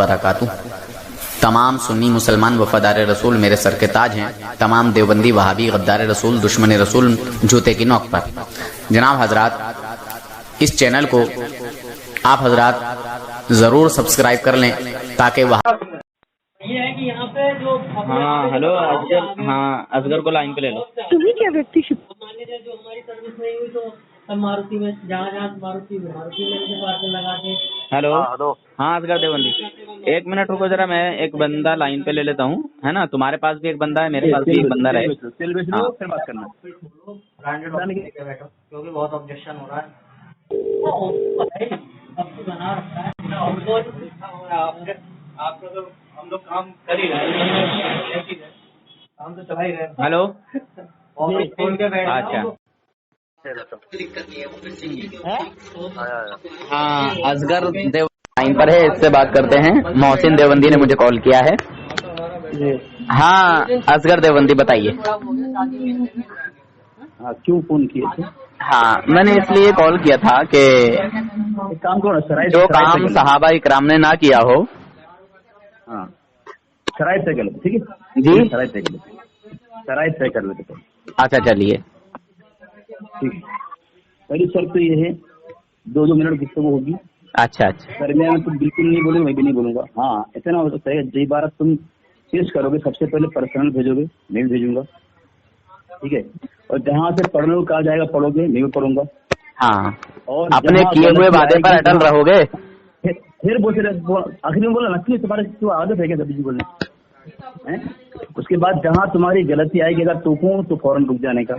वबरकातुह। तमाम सुन्नी मुसलमान वफादार रसूल मेरे सर के ताज हैं, तमाम देवबंदी वहाबी गद्दार रसूल दुश्मन रसूल जूते की नोक पर। जनाब हजरात, इस चैनल को आप हजरात ज़रूर सब्सक्राइब कर लें ताकि वह ये है कि यहाँ पे जो हाँ हेलो असगर, हाँ असगर को लाइन पे ले लो। तुम्हें क्या व्यक्ति मान लीजिए जो हमारी सर्विस नहीं हुई तो हम मारुति में जहाँ मारुति में लगा के। हेलो हाँ असगर देवबंदी, एक मिनट रुको जरा, मैं एक बंदा लाइन पे ले लेता हूँ, है ना। तुम्हारे पास भी एक बंदा है, मेरे पास भी एक बंदा रहे। फिर बात करना क्योंकि बहुत ऑब्जेक्शन हो रहा है। आपका तो हम लोग काम कर ही रहे हैं, काम तो चला ही रहे हैं। हेलो अच्छा हाँ असगर देव लाइन पर है, इससे बात करते हैं। मोहसिन देवबंदी ने मुझे कॉल किया है। हाँ असगर देवबंदी बताइए। हाँ क्यों फोन किए थे? हाँ मैंने इसलिए कॉल किया था कि काम करो, जो काम सहाबा इकराम ने ना किया हो। हाँ शराइत तय कर लेते, ठीक है जी शराइत तय कर लेते, शराइत तय कर लेते। अच्छा चलिए ठीक, पहली शर्त तो ये है 2-2 मिनट गुफ्तगू होगी। अच्छा अच्छा दरमियान में तुम बिल्कुल नहीं बोलोगे, मैं भी नहीं बोलूंगा। हाँ ऐसा ना हो सकता है जो बात तुम पेश करोगे सबसे पहले पर्सनल भेजोगे, मैं भी भेजूंगा, ठीक है। और जहाँ से पढ़ने को कहा जाएगा पढ़ोगे, मैं भी पढ़ूंगा। हाँ और अपने किए हुए वादे पर अटल रहोगे। फिर बोलते आखिर में बोला नकली तुम्हारे तो आदत है क्या कभी बोलने हैं? उसके बाद जहाँ तुम्हारी गलती आएगी, अगर टोकूं तो फौरन रुक जाने का,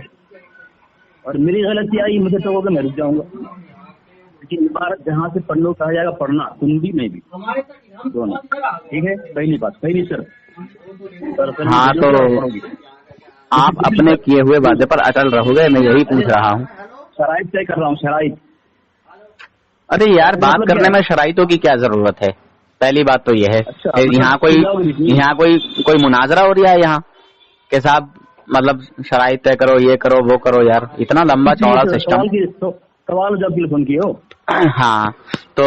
और मेरी गलती आई मुझे टोकोगे मैं रुक जाऊंगा। लेकिन इबारत जहाँ से पढ़ने को कहा जाएगा पढ़ना, तुम भी मैं भी दोनों, ठीक है। पहली बात, पहली शर्त। हाँ तो आप अपने किए हुए वादे पर अटल रहोगे, मैं यही पूछ रहा हूँ। शराइत तय कर रहा हूँ, शराइत। अरे यार बात करने में शराइतों की क्या जरूरत है? पहली बात तो यह है। अच्छा, यहाँ कोई मुनाजरा हो रहा है यहाँ के साहब, मतलब शराइत तय करो, ये करो वो करो। यार इतना लंबा चौड़ा सिस्टम। सवाल जब फोन किए हो। हाँ तो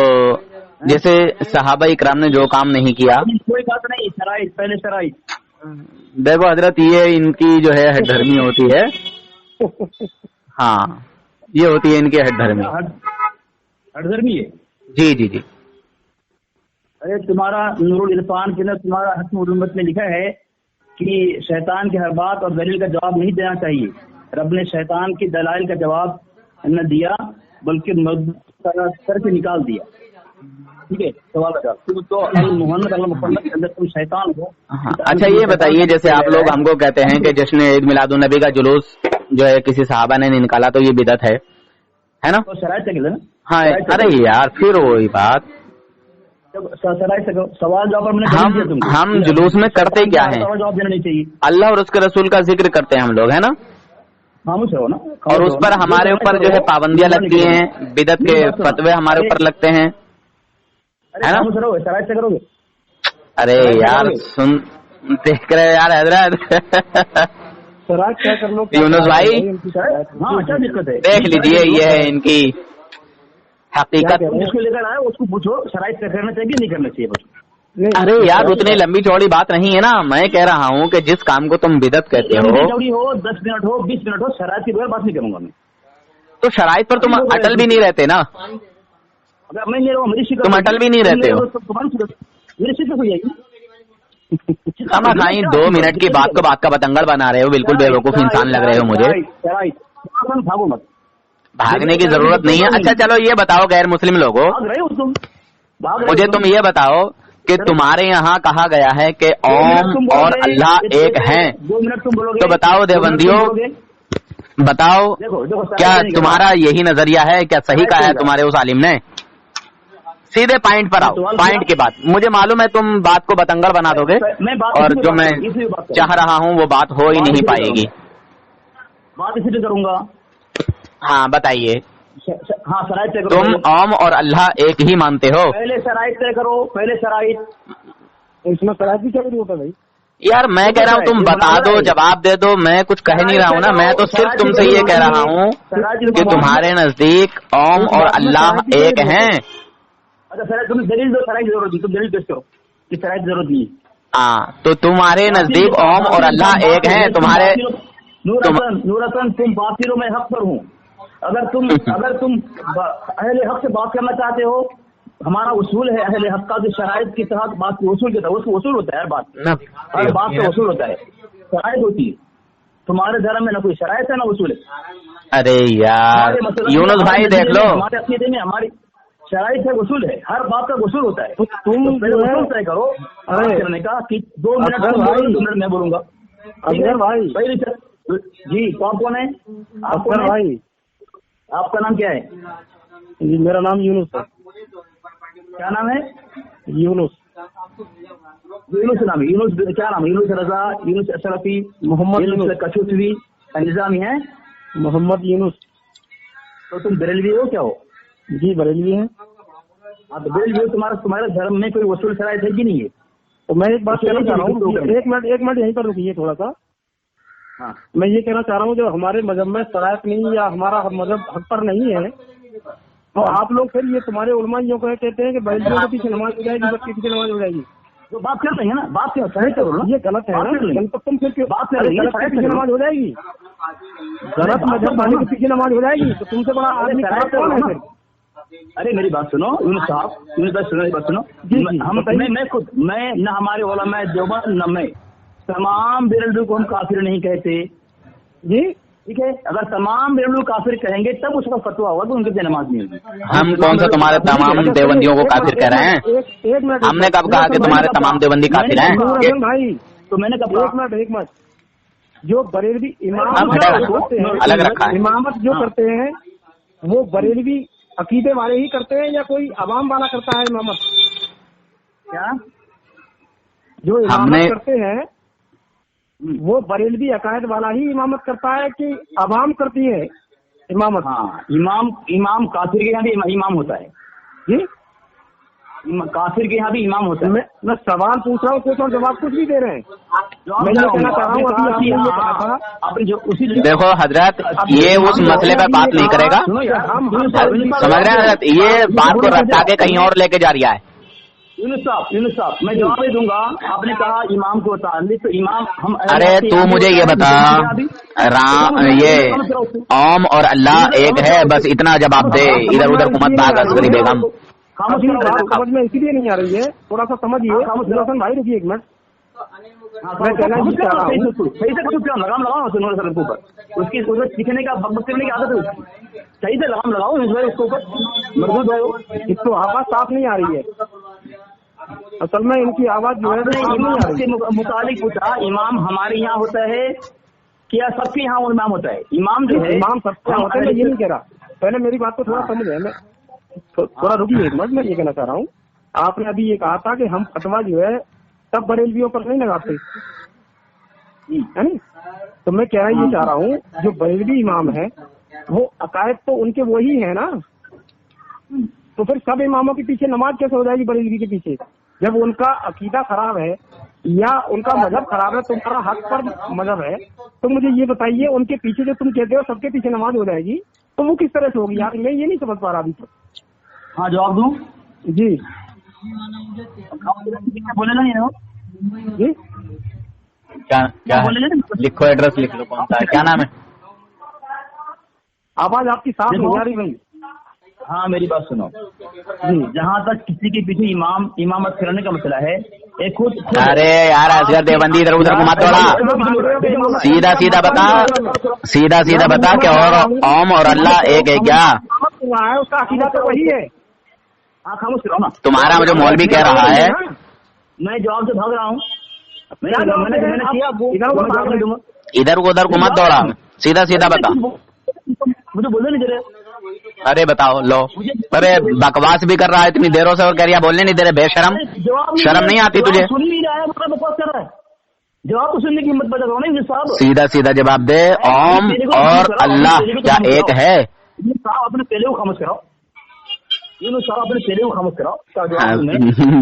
जैसे सहाबा इकराम ने जो काम नहीं किया, कोई बात नहीं, शराइत पहले शराइत। देखो हजरत ये इनकी जो है हठधर्मी होती है। हाँ ये होती है इनकी हठधर्मी। हठधर्मी है जी जी जी। अरे तुम्हारा नूरुल इरफान के अंदर तुम्हारा हस्म उम्मत में लिखा है कि शैतान की हर बात और दलील का जवाब नहीं देना चाहिए। रब ने शैतान की दलाइल का जवाब न दिया बल्कि करके निकाल दिया, ठीक है। सवाल का तुम तो मोहम्मद के अंदर तुम शैतान हो। अच्छा ये बताइए, जैसे आप लोग हमको कहते हैं कि जश्न ईद मिलादुन नबी का जुलूस जो है किसी सहाबा ने निकाला तो ये बिदअत है ना? तो शराइत तक ना। हाँ अरे यार फिर वही बात। सवाल जवाब हम जुलूस में करते क्या है? जवाब देना नहीं चाहिए। अल्लाह और उसके रसूल का जिक्र करते हैं हम लोग, है ना? खामोश रहो ना। और उस पर हमारे ऊपर जो है पाबंदियां लगती हैं, बिदअत के फतवे हमारे ऊपर लगते हैं, है ना? शराइत से करोगे? अरे यार सुन देख रहे यार हजरत। शराइत क्या कर लो यूनुस भाई, हाँ क्या दिक्कत है? देख लीजिए ये है इनकी हकीकत। जिसको लेकर आए उसको पूछो शराइत तय करना चाहिए नहीं करना चाहिए। अरे यार उतनी लंबी चौड़ी बात नहीं है ना। मैं कह रहा हूँ कि जिस काम को तुम बिदअत कहते हो, चौड़ी हो 10 मिनट हो 20 मिनट हो, शराइत की बगैर बात नहीं करूंगा मैं। तो शराइत पर तुम अटल भी नहीं रहते ना? अगर मैं नहीं रहूँ मेरी शिकायत, तुम अटल भी नहीं रहते हो। मेरी शिकायत हो जाएगी। खामा खाई 2 मिनट की बात को बात का बतंगड़ बना रहे हो, बिल्कुल बेवकूफ इंसान लग रहे हो मुझे। भागो मत, भागने की जरूरत नहीं है। अच्छा चलो ये बताओ गैर मुस्लिम लोगों, मुझे तुम ये बताओ कि तुम्हारे यहाँ कहा गया है कि ओम और अल्लाह एक हैं, 2 मिनट तुम बोलोगे तो बताओ देवबंदियों, बताओ क्या तुम्हारा यही नजरिया है? क्या सही कहा है तुम्हारे उस आलिम ने? सीधे पॉइंट पर आओ, पॉइंट की बात। मुझे मालूम है तुम बात को बतंगड़ बना दोगे और जो मैं चाह रहा हूँ वो बात हो ही नहीं पाएगी। बात इसी करूंगा। हाँ बताइए। हाँ शराइत तय करो। तुम ओम और अल्लाह एक ही मानते हो? पहले शराइत तय करो, पहले शराइत। इसमें शराइत भी क्या होता है भाई? यार मैं कह रहा हूँ तुम बता दो, जवाब दे दो। मैं कुछ कह नहीं रहा हूँ ना, मैं तो सिर्फ तुमसे ये कह रहा हूँ कि तुम्हारे नजदीक ओम और अल्लाह एक हैं। अच्छा सर तुम दलील दो, शराइत जरूर तुम दलील पेश करो। की शराइत की जरूरत नहीं। हाँ, तो तुम्हारे नजदीक ओम और अल्लाह एक हैं, तुम्हारे नूर हसन तुम बातिलों में हक पर हूँ। अगर तुम अहले हक से बात करना चाहते हो, हमारा उसूल है अहले हक का, जो शराइत के तहत बात वसूल के तहत वसूल होता है, हर बात का वसूल होता है, शराइत होती है। तुम्हारे धर्म में ना कोई शराइत है ना वसूल है। अरे यार यूनुस भाई देख लो, हमारे अकीदे में हमारी शराइत है, वसूल है, हर बात का वसूल होता है। तो तुम पहले वसूल तय करो करने का कि 2 मिनट 2 मिनट मैं बोलूंगा। अगर भाई जी, तो आप कौन है? आप कौन भाई? आपका नाम क्या है? जी मेरा नाम यूनुस है। क्या नाम है? यूनुस। यूनुस नाम है। यूनुस क्या नाम है? यूनुस रजा, यूनुस अशरफी, मोहम्मद कशुसवी, निजामी है? मोहम्मद यूनुस। तो तुम बरेलवी हो क्या हो? जी बरेलवी है। हाँ, तो बरेलवी हो। तुम्हारे धर्म में कोई वसूल शराइत है कि नहीं है? तो मैं एक बात कहना चाह रहा हूँ, एक मिनट यहीं पर रुकिए थोड़ा सा। हाँ, मैं ये कहना चाह रहा हूँ, जो हमारे मजहब में शराइत नहीं या हमारा मजहब हक पर नहीं है, तो आप लोग फिर ये तुम्हारे उलमा यूँ कहते हैं कि बरेलवियों के पीछे नमाज हो जाएगी, बस के पीछे नमाज हो जाएगी। तो बात कर रहे हैं ना, बात क्या सही करो ना, ये गलत है ना। तो तुम फिर क्यों बात कर रही है? के पीछे नमाज हो जाएगी, गलत मजहब वाले के पीछे नमाज हो जाएगी, तो तुमसे बड़ा आदमी खराब कौन है फिर? अरे मेरी बात सुनो यूनुस साहब, यूनुस भाई सुनो, बात सुनो। मैं न हमारे उलमा देवबंद न मैं, तमाम बेरलवी को हम काफिर नहीं कहते जी, ठीक है। अगर तमाम बेरलवी काफिर कहेंगे तब उसका फतवा होगा कि उनके लिए नमाज नहीं होगी। हम कौन सा तुम्हारे तमाम देवबंदियों को काफिर कह रहे हैं? एक मिनट, हमने कब कहा कि तुम्हारे तमाम देवबंदी काफिर हैं? भाई तो मैंने कहा एक मिनट, जो बरेलवी इमाम अलग रखा है, इमामत जो करते हैं वो बरेलवी अकीदे वाले ही करते हैं या कोई अवाम वाला करता है इमामत? क्या जो इमामत करते हैं वो बरेलवी अकायद वाला ही इमामत करता है कि अवाम करती है इमामत? हाँ, इमाम काफिर के यहाँ भी इमाम होता है जी, काफिर के यहाँ भी इमाम होता है। मैं सवाल पूछ रहा हूँ, क्वेश्चन जवाब कुछ भी दे रहे हैं। मैं ये कहना चाह रहा हूँ आपने जो उसी देखो हजरत, ये उस मसले पर बात नहीं करेगा, समझ रहे हैं हजरत? ये बात को रखा के कहीं और लेके जा रहा है। यूनुस साहब मैं जवाब दे दूंगा। आपने कहा इमाम को ताल्लुक, तो इमाम हम, अरे तू मुझे ये बता, ये ओम और अल्लाह एक है, बस इतना जवाब दे, इधर उधर को मत भाग असगरी बेगम। समझ में इसीलिए नहीं आ रही है, थोड़ा सा समझिए। रोशन भाई रुकिए एक मिनट, मैं कहना ही चाह रहा हूँ, सही से लगाम लगाओ सर के ऊपर, उसकी सीखने का बकबक करने की आदत है उसकी, सही से लगाम लगाओ उसके ऊपर, मजबूत है। इसको आवाज साफ नहीं आ रही है, असल में इनकी आवाज जो है इमाम के मुतालिक पूछा, इमाम हमारे यहाँ होता है क्या सबके यहाँ इमाम होता है? इमाम जो है, इमाम सबके यहाँ होता है, मैं ये नहीं कह रहा। पहले मेरी बात को थोड़ा समझ है, मैं थोड़ा रुकिए एक मिनट। मैं ये कहना चाह रहा हूँ, आपने अभी ये कहा था कि हम फतवा जो है सब बरेलवियों पर नहीं लगाते, है नहीं? तो मैं कहना ये चाह रहा हूँ, जो बरेलवी इमाम है वो अकायद तो उनके वही है ना, तो फिर सब इमामों के पीछे नमाज कैसे हो जाएगी बरेलवी के पीछे? जब उनका अकीदा खराब है या उनका मजहब खराब है, तुम्हारा हक पर मजहब है, तो मुझे ये बताइए उनके पीछे जो तुम कहते हो सबके पीछे नमाज हो जाएगी, तो वो किस तरह से होगी यार? मैं ये नहीं समझ पा रहा अभी तक। हाँ जवाब दूं जी, बोले ना ये जी क्या लिखो, एड्रेस लिख लो, कौन सा है, क्या नाम है? आवाज आपकी साफ नहीं आ रही भाई। हाँ मेरी बात सुनो जी, जहाँ तक किसी के पीछे इमामत करने का मसला है, एक खुद अरे यार असगर देवबंदी इधर उधर को मत दौड़ा, सीधा बता कि और ओम और अल्लाह एक है क्या? उसका अकीदा तो वही है। हाँ खामोश करो ना, तुम्हारा मुझे मौलवी कह रहा है, मैं जवाब से भाग रहा हूँ, इधर उधर को मत दौड़ा, सीधा बता, मुझे बोलने नहीं दे रहे। अरे बताओ लो, अरे बकवास भी कर रहा है इतनी देरों से और कह रहा बोलने नहीं दे रहे, बेशरम, शर्म नहीं आती तुझे? सुन नहीं रहा है, बकवास कर रहा है, जवाब तो सुनने की हिम्मत बता रहा हूँ साहब। सीधा जवाब दे, ओम और अल्लाह क्या एक है? साहब अपने पहले को खामोश कराओ, साहब अपने पहले को खामोश कराओ।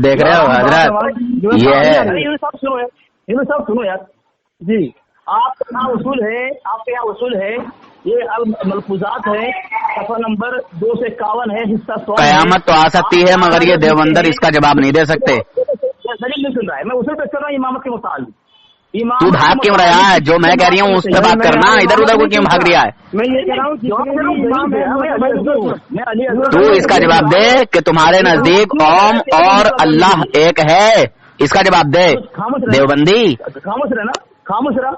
देख रहे हो हजरत, ये है। साहब सुनो यार जी, आपका यहाँ उसूल है, आपके यहाँ उसूल है, ये मलफूजात है, सफा नंबर 2 से 51 है, हिस्सा 100। कयामत तो आ सकती है मगर ये देवबंदर इसका जवाब नहीं दे सकते। नहीं सुन रहा है, मैं उसे पेश कर रहा हूँ इमामत के मुताल। तू भाग क्यों रहा है? जो मैं कह रही हूँ उस पर बात करना, इधर उधर को क्यों भाग रहा है? मैं ये कह रहा हूँ तू इसका जवाब दे कि तुम्हारे नजदीक ओम और अल्लाह एक है, इसका जवाब दे देवबंदी। खामोश रहना, खामोश रहा,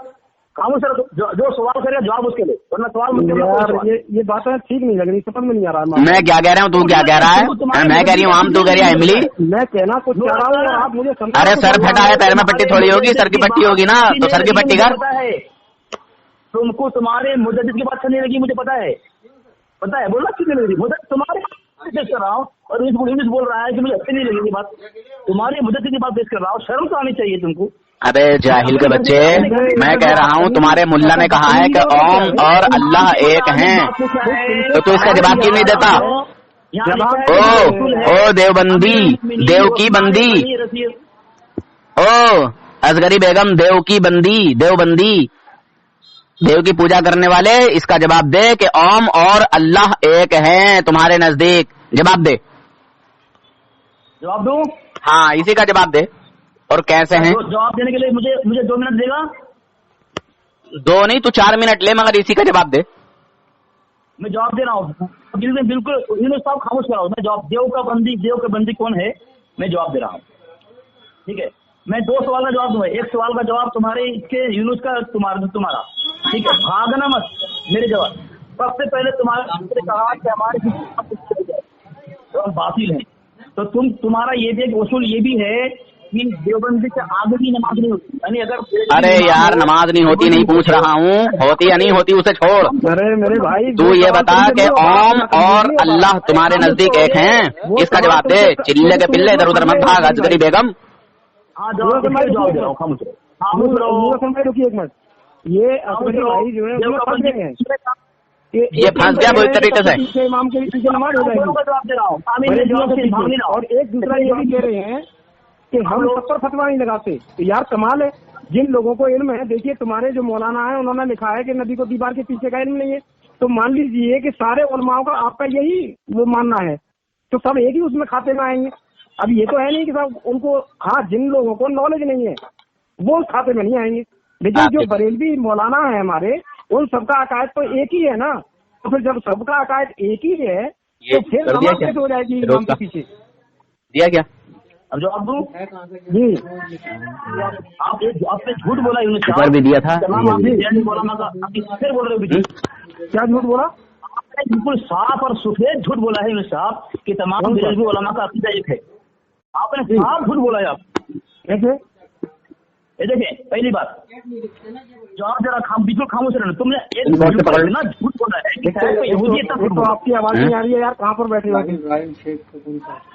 खामोश रहा। जो सवाल करेगा जवाब उसके लिए, वरना सवाल मत करना। ये बातें ठीक नहीं लग रही, समझ में नहीं आ रहा। मैं क्या कह रहा हूँ, तू क्या कह रहा है? मैं कह रही हूँ आम, तू कह रही है इमली। मैं कहना कुछ चाह रहा हूँ और आप मुझे समझ। अरे सर फटा है, पैर में पट्टी थोड़ी होगी, सर की पट्टी होगी ना, तो सर की पट्टी कर। तुमको तुम्हारे मुजद्दिद की बात करने लगी, मुझे पता है बोलना क्यों नहीं लगी? मुझे तुम्हारे पेश कर रहा हूँ और इंग्लिश बोल रहा है कि मुझे अच्छी नहीं लगी बात। तुम्हारे मुजद्दिद की बात पेश कर रहा हूँ, शर्म तो आनी चाहिए तुमको। अरे जाहिल के बच्चे, मैं कह रहा हूँ तुम्हारे मुल्ला ने कहा है कि ओम और अल्लाह एक हैं, तो तू इसका जवाब क्यों नहीं देता? ओ देवबंदी, देव की बंदी, ओ असगरी बेगम, देव की बंदी, देवबंदी, देव की पूजा करने वाले, इसका जवाब दे कि ओम और अल्लाह एक हैं तुम्हारे नजदीक। जवाब दे। जवाब दूं? हाँ, इसी का जवाब दे। और कैसे हैं? जवाब देने के लिए मुझे 2 मिनट देगा? 2 नहीं, तू 4 मिनट ले, मगर इसी का जवाब दे। मैं जवाब दे रहा हूँ, बिल्कुल यूनुस साहब खामोश कर रहा हूँ। मैं जवाब, देव का बंदी कौन है, मैं जवाब दे रहा हूँ। ठीक है, मैं 2 सवाल का जवाब दूंगा। एक सवाल का जवाब तुम्हारे इसके यूनुस का, तुम्हारा। ठीक है, भागना मत मेरे जवाब। सबसे पहले तुम्हारे कहा कि हमारे तो हम बातिल हैं, तो तुम्हारा ये भी एक उसूल ये भी है कि देवबंदी से आगे की नमाज नहीं होती, यानी अगर। अरे यार, नमाज नहीं होती नहीं पूछ रहा हूँ, होती या नहीं होती उसे छोड़। अरे मेरे भाई, तू ये बता कि ओम और अल्लाह तुम्हारे नजदीक एक हैं, इसका जवाब दे। चिल्ले के पिल्ले इधर उधर मत भाग अजगरी बेगम। हाँ, जवाब दे रहा हूँ, खामोश रुकिए एक मिनट। ये असगरी भाई जो है फंस गए हैं, ये फंस गया बुरी तरीके से। इमाम के पीछे नमाज हो जाएगी। जवाब दे रहा हूँ। और एक दूसरा ये भी कह रहे हैं कि हम सब पर फतवा नहीं लगाते। तो यार कमाल है, जिन लोगों को इल्म है, देखिए तुम्हारे जो मौलाना है उन्होंने लिखा है कि नबी को दीवार के पीछे का इल्म नहीं है, तो मान लीजिए कि सारे उलमाओं का आपका यही वो मानना है, तो सब एक ही उसमें खाते में आएंगे। अब ये तो है नहीं कि सब उनको, हाँ जिन लोगों को नॉलेज नहीं है वो उस खाते में नहीं आएंगे, लेकिन जो बरेलवी मौलाना है हमारे, उन सबका अकायद तो एक ही है ना। तो फिर जब सबका अकायद एक ही है तो फिर नमाज कैसे हो जाएगी इमाम के पीछे? दिया क्या? अब जवाब दूं? जी, आपने झूठ बोला यूनुस साहब भी दिया था। फिर बोल रहे हो क्या झूठ बोला? आपने बिल्कुल साफ और सफेद झूठ बोला है यूनुस साहब कि तमाम उलमा का अकीदा एक है। आपने साफ झूठ बोला है। आप कैसे? ये देखिए, पहली बात जवाब जरा बिल्कुल खामोश रहना। तुमने एक झूठ बोला है कि तो आपकी आवाज नहीं आ रही है यार, कहाँ पर बैठे हो?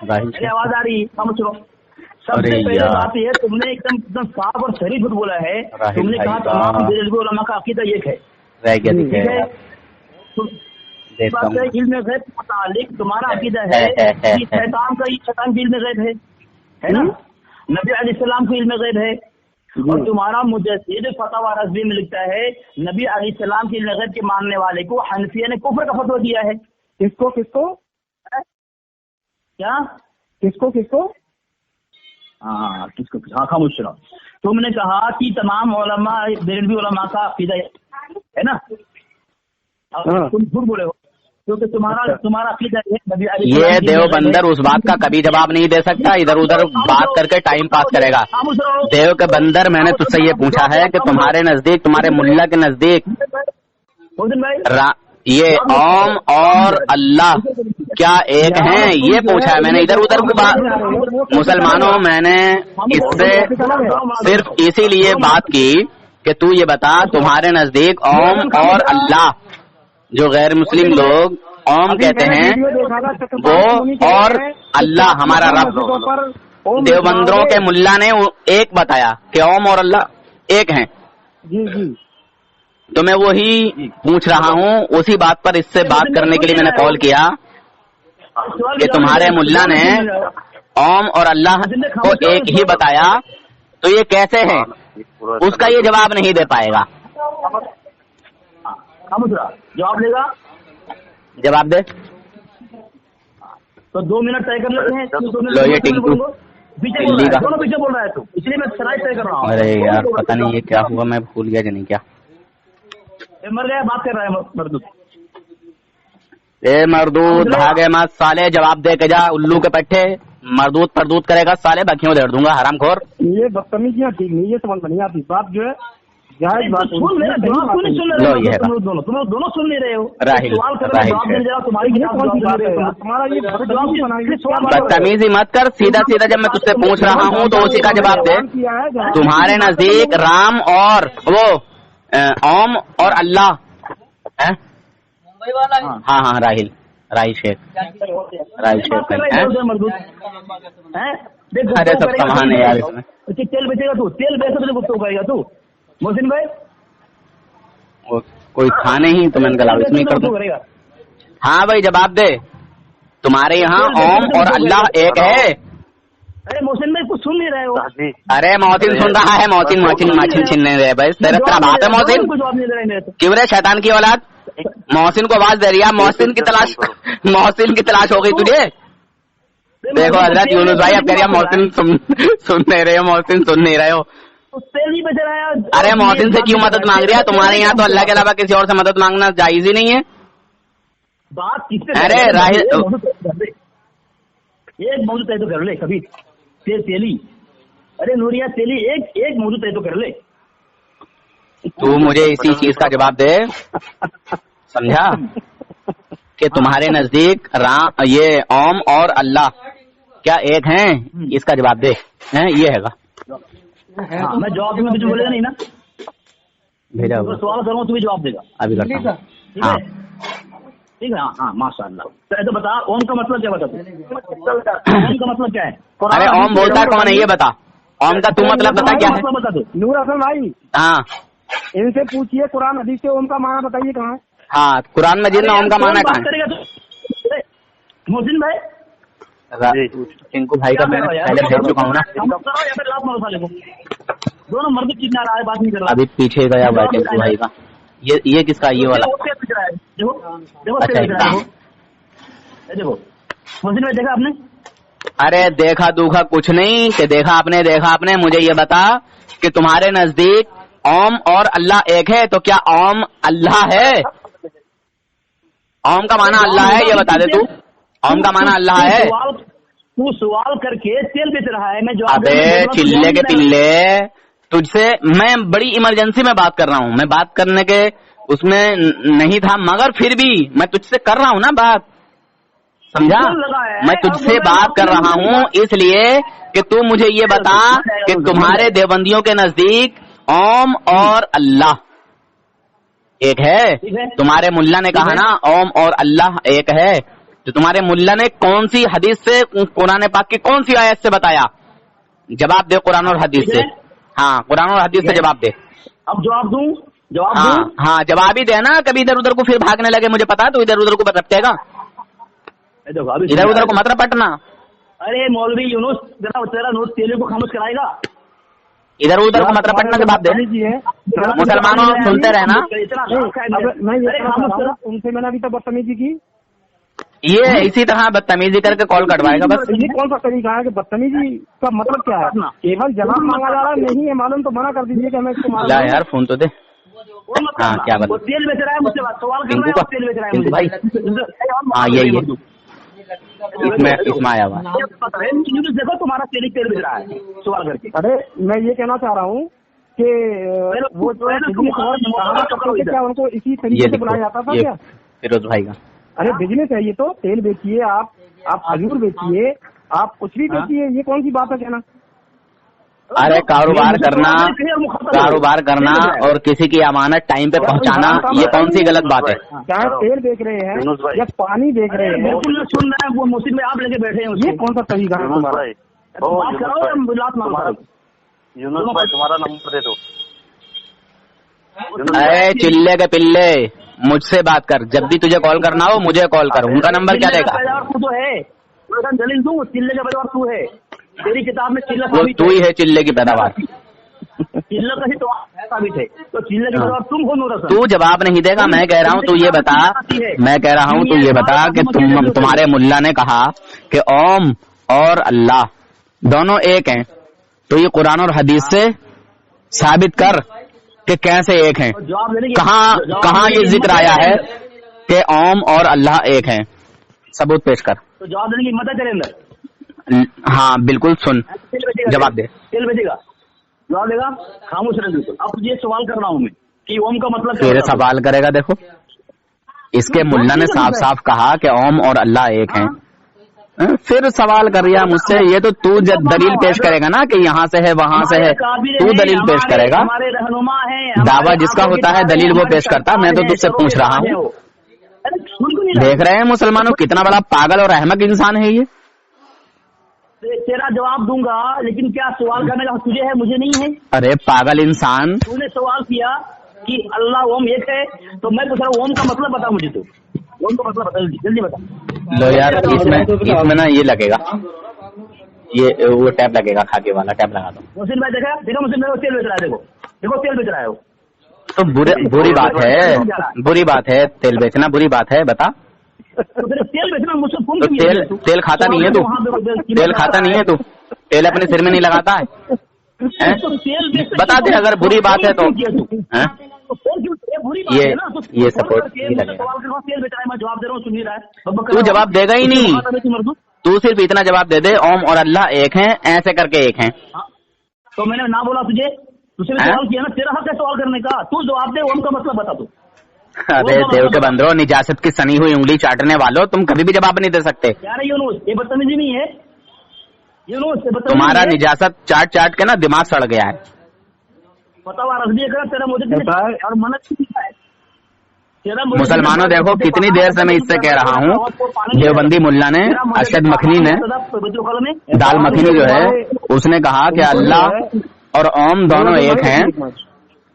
मेरी आवाज आ रही है, खामोश रहो। सबसे पहले बात ये, तुमने एकदम साफ और सही झूठ बोला है। तुमने कहा तमाम उलमा का अकीदा एक है, ठीक है? इल्म गैब के मुतालिक तुम्हारा अकीदा है कि शैतान भी इल्म गैब है ना? नबी अलैहिस्सलाम को इल्म गैब है। और तुम्हारा मुजद्दिद फतवा रज़वी में लिखता है नबी अलैहिस्सलाम की इल्म गैब के मानने वाले को हनफिया ने कुफ्र का फतवा दिया है। किसको क्या? किसको? हाँ, खामोश रहो। तुमने कहा कि तमाम उलमा बेरलवी उलमा का अकीदा है ना? तुम झूठ बोले हो क्योंकि तुम्हारा अकीदा है नबी अलैहिस्सलाम। ये देवबंदर उस बात का कभी जवाब नहीं दे सकता, इधर उधर बात करके टाइम पास करेगा। देव के बंदर, मैंने तुझसे ये पूछा है कि तुम्हारे नजदीक, तुम्हारे मुल्ला के नजदीक ये ओम और अल्लाह क्या एक हैं, ये पूछा है मैंने। इधर उधर की बात, मुसलमानों, मैंने इससे सिर्फ इसीलिए बात की कि तू ये बता तुम्हारे नजदीक ओम और अल्लाह, जो गैर मुस्लिम लोग ओम कहते हैं वो, और अल्लाह हमारा रब, देवबंदरों के मुल्ला ने एक बताया कि ओम और अल्लाह एक हैं। जी। तो मैं वही पूछ रहा हूँ, उसी बात पर इससे बात करने के लिए मैंने कॉल किया कि तुम्हारे मुल्ला ने ओम और अल्लाह को एक ही बताया, तो ये कैसे है, उसका ये जवाब नहीं दे पाएगा। जवाब देगा? जवाब दे। तो 2 मिनट तय कर लेते हैं। लो ये टिंकू, पीछे बोल रहा है, दोनों पीछे बोल रहा है तू, इसलिए मैं शराइत तय कर रहा हूँ। अरे यार पता नहीं ये क्या हुआ, मैं भूल गया कि नहीं क्या। मर गया, बात कर रहा है मरदूत। ए मरदूत भागे मत साले, जवाब दे के जा उल्लू के पट्टे। मरदूत परदूत करेगा साले, बखियों देड़ दूंगा हरामखोर। ये बदतमीजियाँ ठीक नहीं, ये समझ में नहीं आती। बात जो है जायज बात सुन मेरा जवाब, क्यों नहीं सुन लो रहे ये हो? तुम लोग दोनों सुन नहीं रहे हो। राहिल, सवाल कर रहे हो, जवाब देने जा रहा हूं, तुम्हारी ये कौन सी बात है? तुम्हारा ये बदतमीजी बनाई, बदतमीजी मत कर, सीधा सीधा जब मैं तुझसे पूछ रहा हूँ तो उसी का जवाब दे। तुम्हारे नजदीक राम और वो ओम और अल्लाह है? मुंबई वाला है। हाँ हाँ राहिल, राहिल शेख, राहिल शेख है। अरे सब सामान है यार इसमें। तेल बेचेगा तू, तेल बेचे तो गुप्त करेगा तू मोहसिन भाई। वो कोई था नहीं तो मैंने कहा इसमें कर दूं। हाँ भाई जवाब दे, तुम्हारे यहाँ ओम और अल्लाह एक है? अरे मोहसिन भाई कुछ सुन नहीं रहे हो? अरे मोहसिन सुन रहा है, मोहसिन मोहसिन माचिन छीनने रहे भाई, तेरा बात है मोहसिन। जवाब नहीं दे रहे मेरे तो। क्यों रे शैतान की औलाद, मोहसिन को आवाज दे रही है। मोहसिन की तलाश, मोहसिन की तलाश हो गई तुझे। देखो हजरत यूनुस भाई अब कह रही है मोहसिन सुन नहीं रहे हो, मोहसिन सुन नहीं रहे हो। तेल ही बेच रहा है। अरे मोहसिन से क्यों मदद मांग रही है? तुम्हारे यहाँ तो अल्लाह के अलावा किसी और से मदद मांगना जायज ही नहीं है। बात किससे? अरे राहिल, एक मौजूद तय तो कर ले कभी। तेली, अरे नूरिया तेली, एक मौजूद तय तो कर ले। तू मुझे इसी चीज का जवाब दे, समझा? कि तुम्हारे नजदीक राम, ये ओम और अल्लाह क्या एक हैं? इसका जवाब दे। हैं ये हैगा? हाँ, मैं जवाब दूंगा, तुझे बोलेगा नहीं ना? भेजा तो होगा, सवाल करूँगा तू भी जवाब देगा। अभी करता हूँ। ठीक हाँ है, ठीक है। हाँ माशाअल्लाह। तो बता ओम का मतलब क्या? बता ओम का मतलब क्या है? अरे ओम बोलता कौन है ये बता, ओम का तू मतलब बता क्या है? बता दो। नूर हसन भाई हाँ इनसे पूछिए कुरान हदीस से ओम का माना बताइए कहाँ है? हाँ, कुरान मजीद में ओम का माना कहाँ करेगा तो मोहसिन भाई, है? टिंकू भाई का मैंने पहले भेज चुका हूँ ना। दोनों मर्द कितना रहा है, बात नहीं कर रहा। अभी पीछे गया हुआ है टिंकू भाई का। ये किसका? ये वाला। देखो देखो अच्छा देखो मोहसिन भाई, देखा आपने? अरे देखा दूखा कुछ नहीं कि देखा आपने मुझे ये बता कि तुम्हारे नजदीक ओम और अल्लाह एक है, तो क्या ओम अल्लाह है? ओम का माना अल्लाह है, ये बता दे तू। ओम का माना अल्लाह है? तू सवाल करके तेल बेच रहा है, मैं जवाब। अबे चिल्ले के पिल्ले, तुझसे मैं बड़ी इमरजेंसी में बात कर रहा हूँ, मैं बात करने के उसमें नहीं था, मगर फिर भी मैं तुझसे कर रहा हूँ ना बात, समझा? मैं तुझसे बात कर रहा हूँ इसलिए कि तू मुझे ये बता कि तुम्हारे देवबंदियों के नजदीक ओम और अल्लाह एक है? तुम्हारे मुल्ला ने कहा ना ओम और अल्लाह एक है, तो तुम्हारे मुल्ला ने कौन सी हदीस से, कुरान पाक की कौन सी आयत से बताया? जवाब दे कुरान और हदीस से। हाँ कुरान और हदीस से जवाब दे। अब जवाब दूं? जवाब हाँ दूं? हाँ जवाब ही दे ना, कभी इधर उधर को फिर भागने लगे, मुझे पता है तो इधर उधर को रपटेगा, इधर उधर को मत रपटना। अरे मौलवी यूनुस, जरा तेरा नोट तेले को खामोश कराएगा। इधर उधर को मत रपटना, जवाब दे। मुसलमानों सुनते रहना। मैं ये उनसे मैंने अभी तक बदतमीजी की। ये इसी तरह बदतमीजी करके कॉल कटवाएगा बस। ये कौन सा तरीका है कि बदतमीजी का मतलब क्या है? केवल जवाब मांगा जा रहा है, नहीं है मालूम तो मना कर दीजिए कि हमें इसको मालूम। ला यार फोन तो दे। हाँ क्या बता? तेल बेच रहा है मुझसे, सवाल कर रहा है, तेल बेच रहा है मुझे भाई। हाँ यही है, इसमें आया हुआ। देखो तुम्हारा तेल बेच रहा है सवाल करके। अरे मैं ये कहना चाह रहा हूँ कि वो जो है क्या उनको इसी तरीके से बुलाया जाता था क्या? फिरोज भाई का। अरे बिजनेस है ये तो, तेल बेचिए आप खजूर बेचिए, आप कुछ भी बेचिए, ये कौन सी बात है कहना? अरे कारोबार करना और किसी की अमानत टाइम पे पहुंचाना, ये कौन सी गलत बात है? चाहे तेल बेच रहे हैं या पानी बेच रहे हैं, बिल्कुल सुन रहे हैं, वो मुस्लिम में आप लेके बैठे हैं, ये कौन सा तरीका है तुम्हारा? यूनुस भाई तुम्हारा नंबर दे दो। अरे चिल्ले के पिल्ले, मुझसे बात कर, जब भी तुझे कॉल करना हो मुझे कॉल कर। उनका नंबर क्या देगा? तू तो है, दलील दूं, चिल्ले का पैदावार तू है, तेरी किताब में चिल्ला वो तू ही है चिल्ले की पैदावार। चिल्ला का ही तो साबित है, तो चिल्ले की पैदावार तुम हो नूर हसन। तू जवाब नहीं देगा, मैं कह रहा हूँ तू ये बता, मैं कह रहा हूँ तू ये बता कि तुम्हारे मुल्ला ने कहा कि ओम और अल्लाह दोनों एक हैं, तो ये कुरान और हदीस से साबित कर कि कैसे एक हैं। जवाब देने की कहाँ ये जिक्र आया है कि ओम और अल्लाह एक हैं? सबूत पेश कर। तो जवाब देने की हिम्मत है तेरे अंदर? हाँ बिल्कुल, सुन जवाब दे। तेल बेचेगा, जवाब देगा? खामोश रहे बिल्कुल। अब तुझे सवाल कर रहा हूँ मैं कि ओम का मतलब क्या तेरे होता है? सवाल करेगा। देखो इसके मुल्ला ने साफ साफ कहा कि ओम और अल्लाह एक हैं, फिर सवाल कर रहा मुझसे। ये तो तू जब दलील पेश करेगा ना कि यहाँ से है वहाँ से है, तू दलील पेश करेगा। हमारे रहनुमा है, दावा जिसका होता है दलील वो पेश करता। मैं तो तुझसे पूछ रहा हूँ। देख रहे हैं मुसलमानों कितना बड़ा पागल और अहमक इंसान है ये। तेरा जवाब दूंगा, लेकिन क्या सवाल करने का तुझे है, मुझे नहीं है। अरे पागल इंसान, तूने सवाल किया कि अल्लाह ओम एक है, तो मैं पूछ रहा हूँ ओम का मतलब बता मुझे। तो ओम का मतलब बता, जल्दी बता। लो यार, इसमें ना ये लगेगा, ये वो टैब लगेगा, खाके वाला टैब लगा दो। मुस्लिम भाई देखा मुस्लिम भाई तेल बेच रहा है। देखो तेल बेच रहा है वो। तो बुरी बात है, बुरी बात है तेल बेचना, बुरी बात है। बता तो फिर तेल बेचना मुझसे तो तेल खाता नहीं है तू? तेल खाता नहीं है तू? तेल अपने सिर में नहीं लगाता है? बता दे अगर बुरी बात है तो। ये सपोर्ट नहीं लगेगा। तेल बेच रहा है, मैं जवाब दे रहा हूँ, सुन नहीं रहा है। तू जवाब देगा ही नहीं। तू सिर्फ इतना जवाब दे दे, ओम और अल्लाह एक हैं, ऐसे करके एक हैं। तो मैंने ना बोला तुझे सवाल किया ना, तेरा हक है सवाल करने का। तू जवाब दे, ओम का मतलब बता तू। अरे देव के बंदरो, निजासत की सनी हुई उंगली चाटने वालों, तुम कभी भी जवाब नहीं दे सकते। यार यूनुस, ये बदतमीजी नहीं है यूनुस, ये बदतमीजी तुम्हारा है। निजासत चाट चाट के ना दिमाग सड़ गया है। पता हुआ रख दिया तेरा मुझे और मन्नत है। मुसलमानों देखो कितनी देर से मैं इससे कह रहा हूँ। देवबंदी मुल्ला ने, अरशद मखनी ने, दाल मखनी जो है उसने कहा कि अल्लाह और ओम दोनों एक हैं।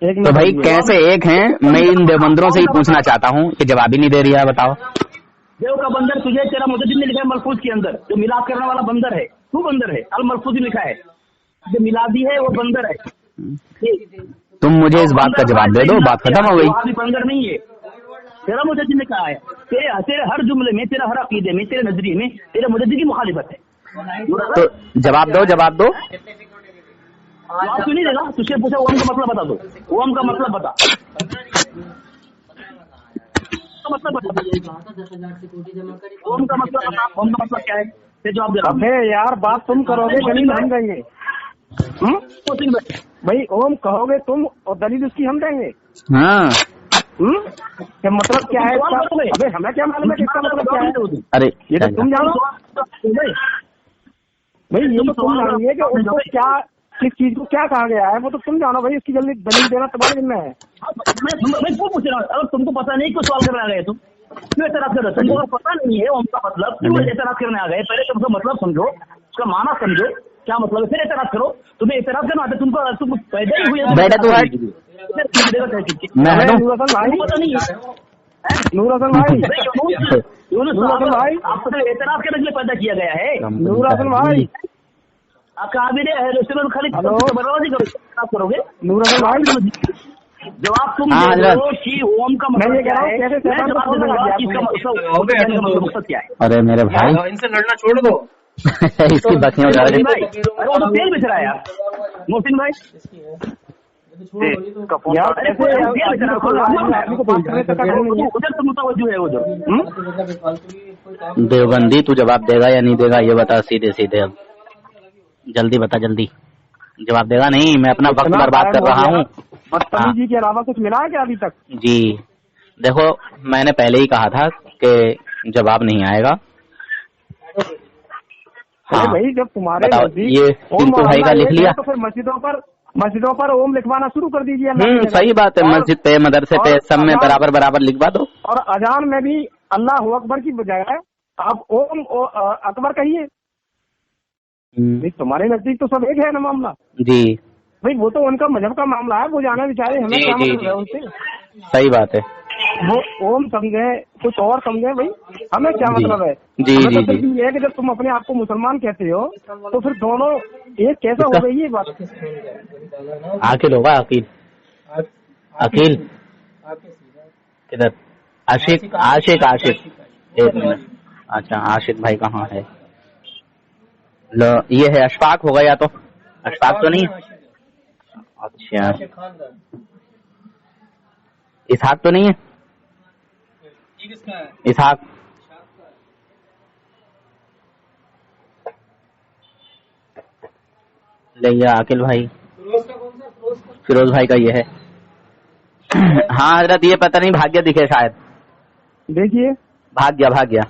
तो भाई कैसे एक हैं, मैं इन देवबंदरों से ही पूछना चाहता हूँ कि जवाब ही नहीं दे रही है। बताओ। देव का बंदर तुझे तेरा मुजद्दिद ने लिखा है मलफूज के अंदर, जो मिलाद करने वाला बंदर है, तू बंदर है। अल मलफूज लिखा है, जो मिलादी है वो बंदर है। तुम मुझे इस बात का जवाब दे दो, बात खत्म हो गई। बंदर नहीं है, तेरा मुजद्दिद ने कहा है। तेरे हर जुमले में, तेरा हर अकीदे में, तेरे नजरिए में तेरे मुजद्दिद की मुखालिफत है। तो जवाब दो, जवाब दो। जवाब क्यों नहीं देगा? तुझसे पूछा ओम का मतलब बता दो, ओम का मतलब बता, मतलब बता, ओम का मतलब बता, ओम का मतलब क्या है? जवाब दे रहा हूं। अबे यार बात तुम करोगे, दलील हम देंगे। भाई ओम कहोगे तुम और दलील उसकी हम देंगे। हाँ क्या मतलब क्या है इसका? अबे हमें क्या मालूम है इसका मतलब क्या है? अरे ये तो तुम जानो भाई, ये तो तुम जानिए कि उसको क्या, किस चीज को क्या कहा गया है, वो तो तुम जानो भाई। इसकी जल्दी दलील देना तुम्हारे जिम्मे है। मैं क्यों पूछ रहा हूँ? अगर तुमको पता नहीं, क्यों सवाल करने आ गए तुम? क्यों एतराज कर रहे हो? तुमको पता नहीं है ओम का मतलब, क्यों एतराज करने आ गए? पहले तुमको मतलब समझो, उसका माना समझो क्या मतलब है, फिर एतराज करो। तुम्हें एतराज करना आता, तुम पैदा ही हुए बेटा तू हट। पता नहीं है नूर हसन भाई, आपको तो एतराज करने के लिए पैदा किया गया है। नूर हसन भाई, करोगे नूर हसन भाई, जवाब तुम दो कि ओम का मतलब क्या है, मैं जवाब दे दूंगा कि इसका मतलब क्या है। अरे मेरे भाई इनसे लड़ना छोड़ दो। इसकी बतियां उड़ा रही। अरे वो तो तेल बेच रहा है यार मोहसिन भाई। देवबंदी तू जवाब देगा या नहीं देगा, ये बता सीधे सीधे। अब जल्दी बता, जल्दी जवाब देगा नहीं? मैं अपना वक्त बर्बाद कर रहा हूँ। बदतमीजी के अलावा कुछ मिला है क्या अभी तक? जी देखो, मैंने पहले ही कहा था कि जवाब नहीं आएगा। हाँ भाई जब तुम्हारे ये टिंकू भाई का लिख लिया तो फिर मस्जिदों पर ओम लिखवाना शुरू कर दीजिए। सही बात है, मस्जिद पे, मदरसे पे, सब में बराबर बराबर लिखवा दो। और अजान में भी अल्लाह अकबर की बजाय आप ओम अकबर कहिए। तुम्हारे नजदीक तो सब एक है ना मामला। जी भाई वो तो उनका मजहब का मामला है, वो जाना बेचारे, हमें क्या मतलब है उससे। सही बात है। वो ओम समझे, कुछ और समझे, भाई हमें क्या मतलब है। जी जी जी। ये है कि जब तुम अपने आप को मुसलमान कहते हो तो फिर दोनों एक कैसा हो गई ये बात? आकिल होगा, आकिल अकील किधर? आशिक आशिक आशिक, एक मिनट। अच्छा आशिक भाई कहाँ है? लो ये है अशफाक होगा या तो अशफाक तो नहीं है? अच्छा खानदान इसहाक तो नहीं है? ये किसका है? इसहाक ले आकिल भाई फिरोज का कौन सा? फिरोज का फिरोज भाई का ये है। हाँ हजरत ये पता नहीं भाग्य दिखे शायद, देखिए भाग गया भाग गया।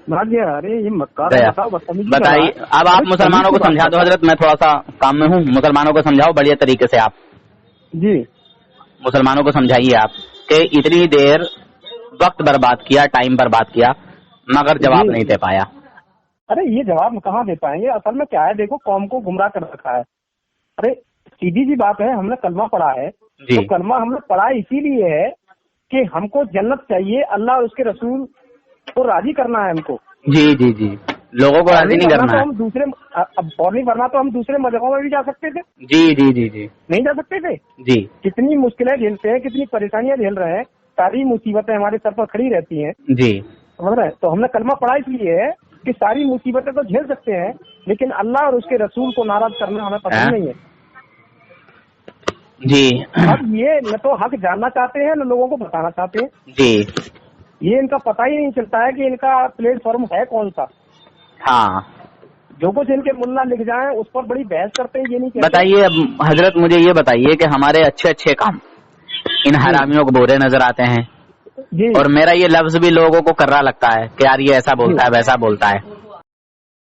अरे ये मक्का गया। बताओ, बदतमीजी बताइए कर रहा है। अब आप मुसलमानों को समझा दो हजरत, मैं थोड़ा सा काम में हूँ, मुसलमानों को समझाओ बढ़िया तरीके से। आप जी मुसलमानों को समझाइए आप कि इतनी देर वक्त बर्बाद किया, टाइम बर्बाद किया, मगर जवाब जी। नहीं दे पाया। अरे ये जवाब कहाँ दे पाएंगे? असल में क्या है, देखो कौम को गुमराह कर रखा है। अरे सीधी सी बात है, हमने कलमा पढ़ा है, जी। तो कलमा हमने पढ़ा इसीलिए है कि हमको जन्नत चाहिए, अल्लाह और उसके रसूल को राजी करना है हमको। जी जी जी, लोगों को राजी नहीं करना तो है। हम दूसरे अब और नहीं वरना तो हम दूसरे मजहबों में भी जा सकते थे, जी जी जी जी नहीं जा सकते थे। जी कितनी मुश्किलें झेलते हैं, कितनी परेशानियां झेल रहे हैं, सारी मुसीबतें हमारे सर पर खड़ी रहती हैं, जी समझ रहे हैं? तो हमने कलमा पढ़ा इसलिए है कि सारी मुसीबतें तो झेल सकते हैं, लेकिन अल्लाह और उसके रसूल को नाराज करना हमें पसंद नहीं है। जी अब ये न तो हक जानना चाहते हैं, न लोगों को बताना चाहते हैं। जी ये इनका पता ही नहीं चलता है कि इनका प्लेटफॉर्म है कौन सा। हाँ जो कुछ इनके मुल्ला लिख जाए उस पर बड़ी बहस करते हैं, ये नहीं कहते। बताइए अब हजरत, मुझे ये बताइए कि हमारे अच्छे अच्छे काम इन हरामियों को बुरे नजर आते हैं, जी और मेरा ये लफ्ज भी लोगों को कर्रा लगता है कि यार ये ऐसा बोलता है वैसा बोलता है,